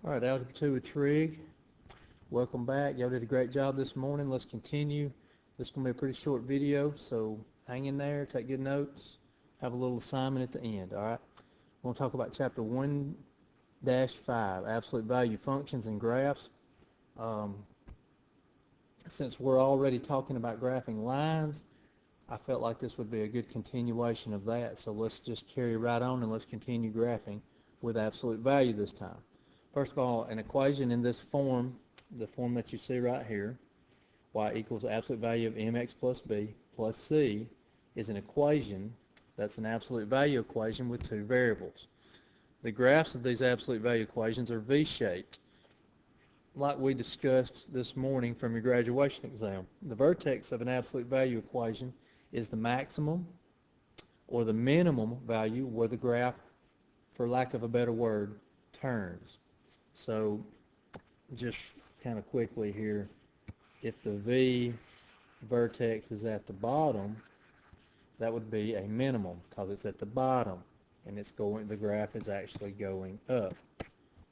All right, Algebra 2 with Trig. Welcome back. Y'all did a great job this morning. Let's continue. This is going to be a pretty short video, so hang in there, take good notes, have a little assignment at the end, all right? We're going to talk about Chapter 1-5, Absolute Value Functions and Graphs. Since we're already talking about graphing lines, I felt like this would be a good continuation of that, so let's just carry right on and let's continue graphing with absolute value this time. First of all, an equation in this form, the form that you see right here, y equals absolute value of mx plus b plus c, is an equation that's an absolute value equation with two variables. The graphs of these absolute value equations are V-shaped, like we discussed this morning from your graduation exam. The vertex of an absolute value equation is the maximum or the minimum value where the graph, for lack of a better word, turns. So just kind of quickly here, if the V vertex is at the bottom, that would be a minimum because it's at the bottom and the graph is actually going up.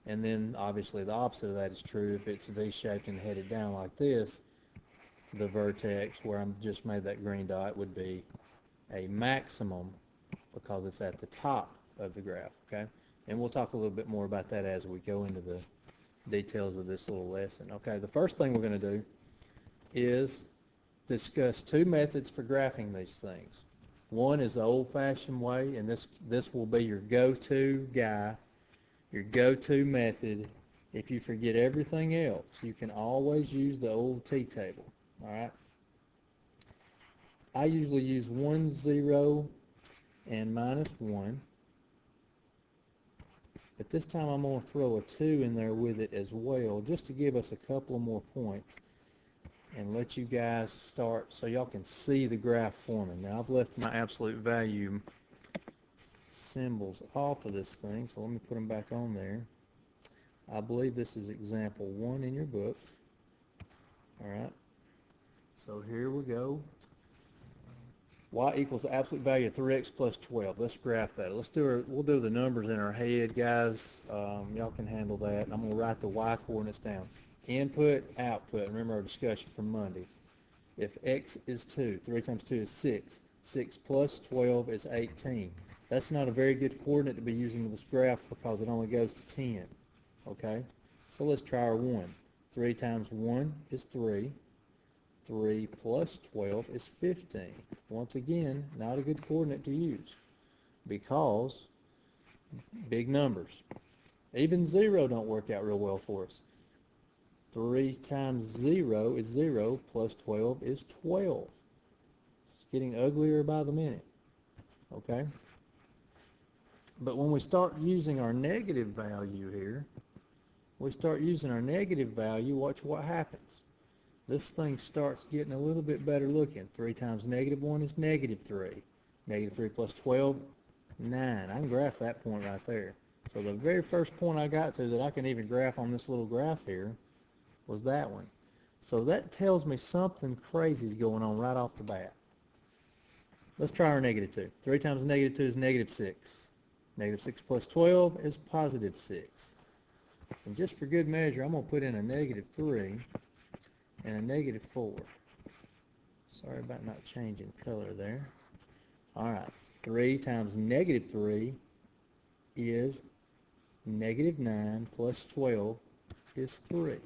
And then obviously the opposite of that is true. If it's V-shaped and headed down like this, the vertex where I'm just made that green dot would be a maximum because it's at the top of the graph, okay? And we'll talk a little bit more about that as we go into the details of this little lesson. Okay, the first thing we're going to do is discuss two methods for graphing these things. One is the old-fashioned way, and this will be your go-to guy, your go-to method. If you forget everything else, you can always use the old t-table, all right? I usually use 1, 0, and minus 1. But this time I'm going to throw a 2 in there with it as well, just to give us a couple of more points and let you guys start so y'all can see the graph forming. Now I've left my absolute value symbols off of this thing, so let me put them back on there. I believe this is example 1 in your book. All right, so here we go. Y equals the absolute value of 3x plus 12. Let's graph that. We'll do the numbers in our head, guys. Y'all can handle that. And I'm going to write the y coordinates down. Input, output. Remember our discussion from Monday. If x is 2, 3 times 2 is 6. 6 plus 12 is 18. That's not a very good coordinate to be using with this graph because it only goes to 10. Okay? So let's try our 1. 3 times 1 is 3. 3 plus 12 is 15. Once again, not a good coordinate to use because big numbers. Even 0 don't work out real well for us. 3 times 0 is 0 plus 12 is 12. It's getting uglier by the minute. Okay? But when we start using our negative value here, watch what happens. This thing starts getting a little bit better looking. 3 times negative 1 is negative 3. Negative 3 plus 12, 9. I can graph that point right there. So the very first point I got to that I can even graph on this little graph here was that one. So that tells me something crazy is going on right off the bat. Let's try our negative 2. 3 times negative 2 is negative 6. Negative 6 plus 12 is positive 6. And just for good measure, I'm going to put in a negative 3 and a negative 4. Sorry about not changing color there. All right, 3 times negative 3 is negative 9 plus 12 is 3.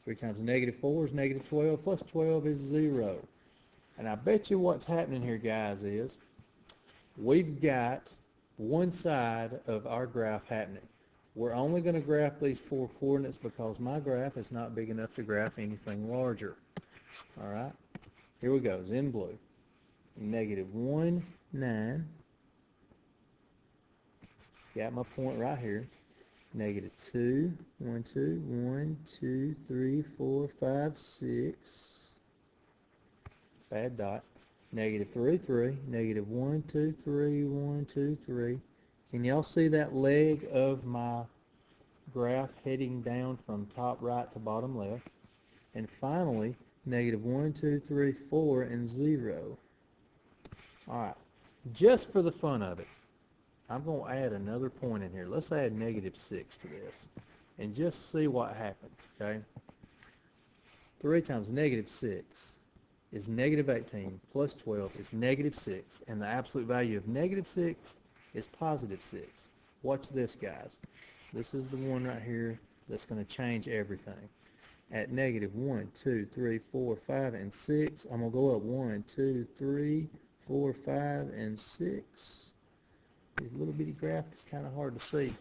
3 times negative 4 is negative 12 plus 12 is 0. And I bet you what's happening here, guys, is we've got one side of our graph happening. We're only going to graph these 4 coordinates because my graph is not big enough to graph anything larger. All right, here we go. It's in blue. Negative 1, 9. Got my point right here. Negative 2, 1, 2, 1, 2, 3, 4, 5, 6. Bad dot. Negative 3, 3. Negative 1, 2, 3, 1, 2, 3. Can y'all see that leg of my graph heading down from top right to bottom left? And finally, negative 1, 2, 3, 4, and 0. All right, just for the fun of it, I'm going to add another point in here. Let's add negative 6 to this. and just see what happens, okay? 3 times negative 6 is negative 18 plus 12 is negative 6, and the absolute value of negative 6 is positive 6. Watch this, guys. This is the one right here that's going to change everything. At negative 1, 2, 3, 4, 5, and 6, I'm going to go up 1, 2, 3, 4, 5, and 6. These little bitty graphs is kind of hard to see.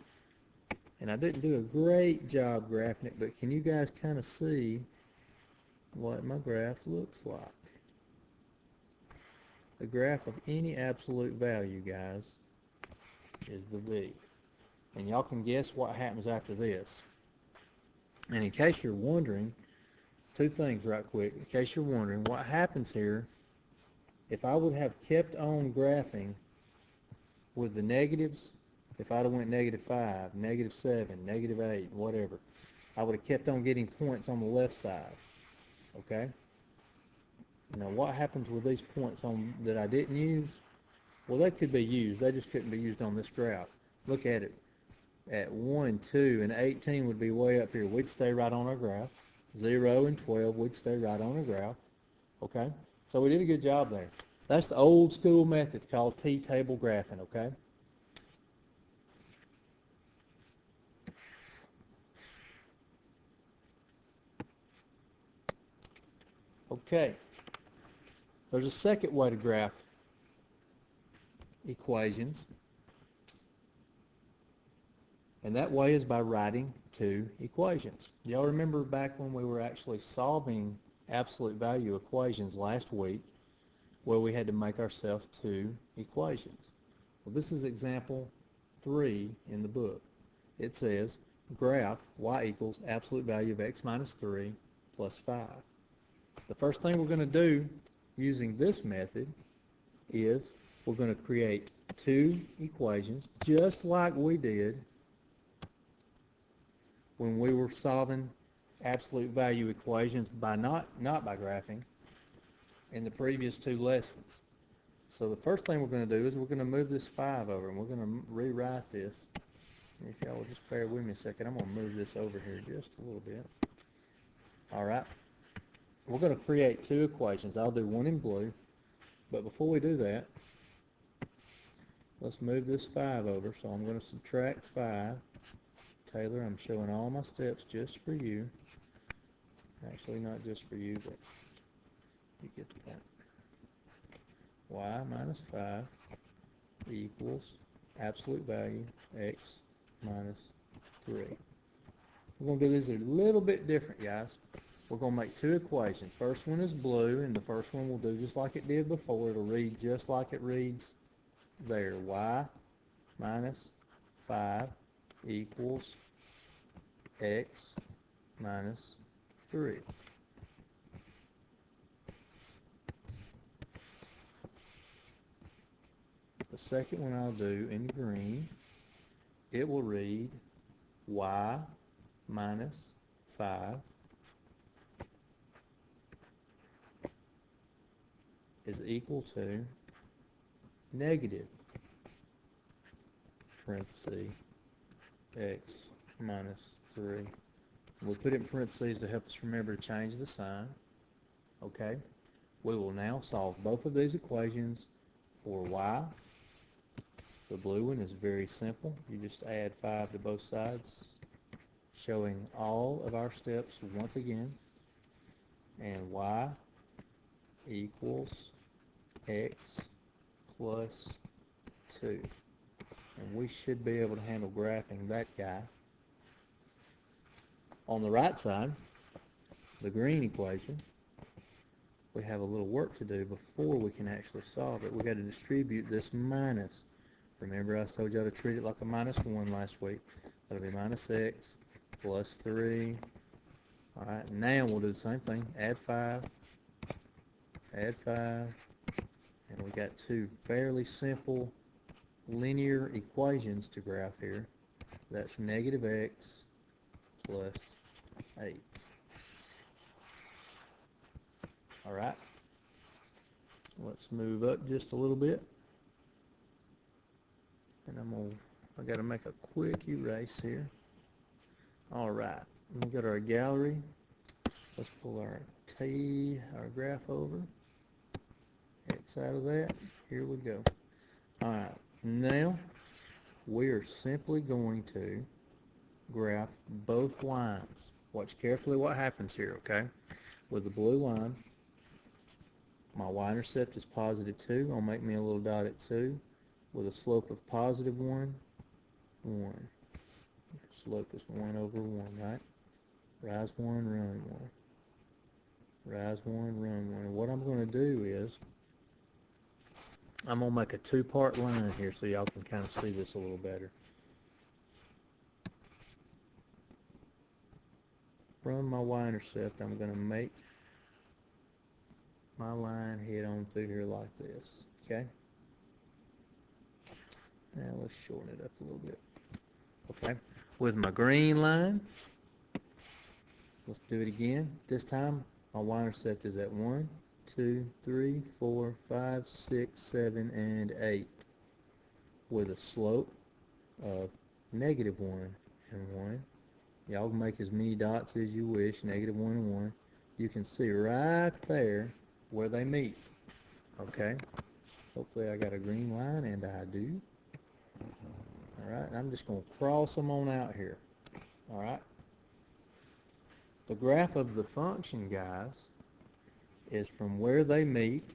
And I didn't do a great job graphing it, but can you guys kind of see what my graph looks like? The graph of any absolute value, guys, is the V. And y'all can guess what happens after this. And in case you're wondering, 2 things right quick. In case you're wondering, what happens here, if I would have kept on graphing with the negatives, if I'd have went negative 5, negative 7, negative 8, whatever, I would have kept on getting points on the left side, okay? Now what happens with these points on that I didn't use? Well, they could be used. They just couldn't be used on this graph. Look at it. At 1, 2, and 18 would be way up here. We'd stay right on our graph. 0 and 12, we'd stay right on our graph. Okay? So we did a good job there. That's the old school method called T-table graphing, okay? Okay. There's a second way to graph equations. And that way is by writing 2 equations. Y'all remember back when we were actually solving absolute value equations last week, where we had to make ourselves 2 equations. Well, this is example 3 in the book. It says graph y equals absolute value of x minus 3 plus 5. The first thing we're going to do using this method is we're going to create 2 equations just like we did when we were solving absolute value equations by not by graphing in the previous 2 lessons. So the first thing we're going to do is we're going to move this 5 over, and we're going to rewrite this. And if y'all will just bear with me a second, I'm going to move this over here just a little bit. All right. We're going to create 2 equations. I'll do one in blue. But before we do that, let's move this 5 over. So I'm going to subtract 5. Taylor, I'm showing all my steps just for you. Actually, not just for you, but you get the point. Y minus 5 equals absolute value x minus 3. We're going to do this a little bit different, guys. We're going to make 2 equations. First one is blue, and the first one will do just like it did before. It'll read just like it reads there. Y minus 5 equals x minus 3. The second one I'll do in green, it will read y minus 5 is equal to negative parentheses x minus 3. We'll put it in parentheses to help us remember to change the sign. Okay. We will now solve both of these equations for y. The blue one is very simple. You just add 5 to both sides, showing all of our steps once again. And y equals x plus 2. And we should be able to handle graphing that guy. On the right side, the green equation, we have a little work to do before we can actually solve it. We've got to distribute this minus. Remember, I told y'all to treat it like a minus 1 last week. That'll be minus x plus 3. All right, now we'll do the same thing. Add 5, and we got 2 fairly simple linear equations to graph here. That's negative x plus 8. All right, let's move up just a little bit. And I got to make a quick erase here. All right, let me go to our gallery. Let's pull our graph over. X out of that. Here we go. All right, now we are simply going to graph both lines. Watch carefully what happens here, okay? With the blue line, my y-intercept is positive 2. I'll make me a little dot at 2 with a slope of positive 1, 1. Slope is 1 over 1, right? Rise 1, run 1. Rise 1, run 1. And what I'm going to do is I'm going to make a two-part line here so y'all can kind of see this a little better. From my y-intercept, I'm going to make my line head on through here like this, okay? Now let's shorten it up a little bit. Okay, with my green line, let's do it again. This time, my y-intercept is at 1, 2, 3, 4, 5, 6, 7, and 8, with a slope of negative 1 and 1. Y'all can make as many dots as you wish, negative 1 and 1. You can see right there where they meet. Okay, hopefully I got a green line, and I do. Alright, I'm just going to cross them on out here. Alright. The graph of the function, guys, is from where they meet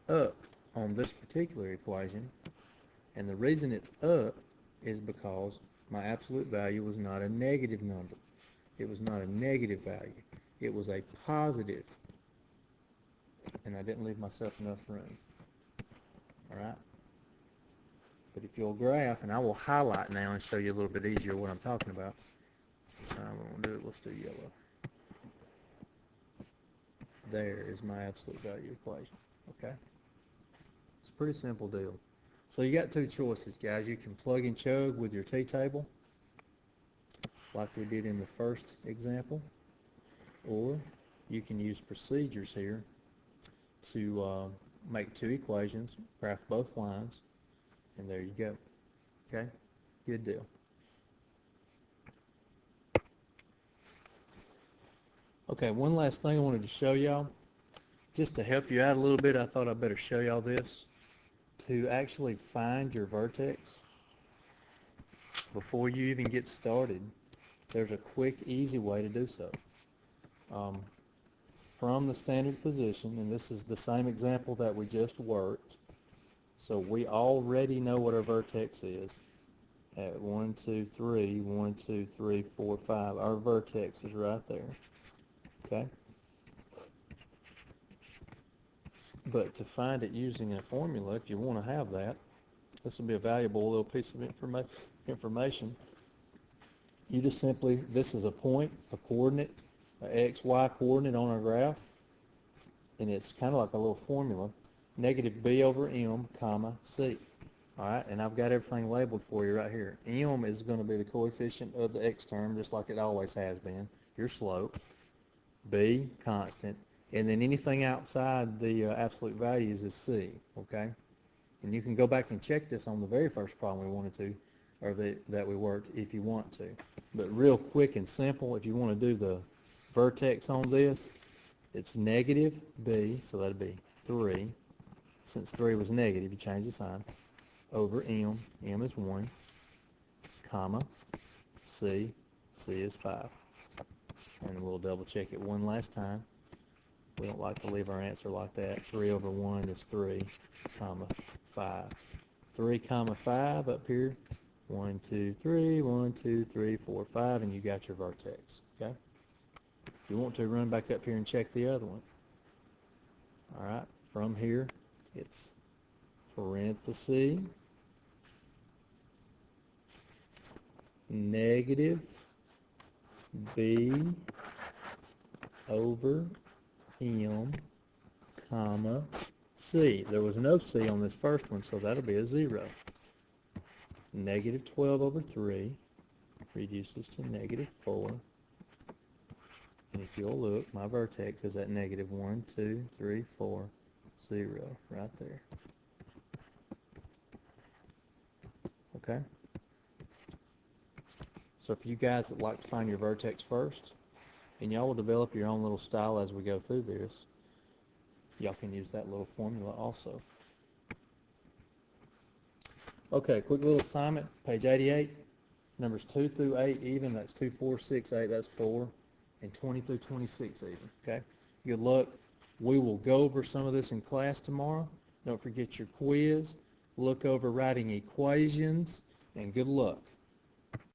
up on this particular equation. And the reason it's up is because my absolute value was not a negative number. It was not a negative value. It was a positive. And I didn't leave myself enough room. Alright? But if you'll graph, and I will highlight now and show you a little bit easier what I'm talking about. Let's do yellow. There is my absolute value equation. Okay? It's a pretty simple deal. So you got two choices, guys. You can plug and chug with your t-table, like we did in the first example, or you can use procedures here to make two equations, graph both lines, and there you go. Okay? Good deal. Okay, one last thing I wanted to show y'all. Just to help you out a little bit, I thought I'd better show y'all this. To actually find your vertex, before you even get started, there's a quick, easy way to do so. From the standard position, and this is the same example that we just worked, so we already know what our vertex is. At 1, 2, 3, 1, 2, 3, 4, 5, our vertex is right there. Okay? But to find it using a formula, if you want to have that, this will be a valuable little piece of information. You just simply, this is a point, a coordinate, an x, y coordinate on our graph, and it's kind of like a little formula. Negative b over m, comma, c. All right, and I've got everything labeled for you right here. M is going to be the coefficient of the x term, just like it always has been, your slope. B, constant. And then anything outside the absolute values is C, okay? And you can go back and check this on the very first problem we wanted to, or that we worked, if you want to. But real quick and simple, if you want to do the vertex on this, it's negative B, so that'd be 3. Since 3 was negative, you change the sign, over M, M is 1, comma, C, C is 5. And we'll double check it one last time. We don't like to leave our answer like that. 3 over 1 is 3, comma, 5. 3, comma, 5 up here. 1, 2, 3, 1, 2, 3, 4, 5, and you got your vertex, okay? If you want to, run back up here and check the other one. All right, from here, it's parenthesis, negative B over M, comma, C. There was no C on this first one, so that'll be a 0. Negative 12 over 3 reduces to negative 4. And if you'll look, my vertex is at negative 1, 2, 3, 4, 0, right there. Okay? So for you guys that like to find your vertex first, and y'all will develop your own little style as we go through this, y'all can use that little formula also. Okay, quick little assignment, page 88, numbers 2 through 8 even, that's 2, 4, 6, 8, that's 4, and 20 through 26 even, okay? Good luck. We will go over some of this in class tomorrow. Don't forget your quiz, look over writing equations, and good luck.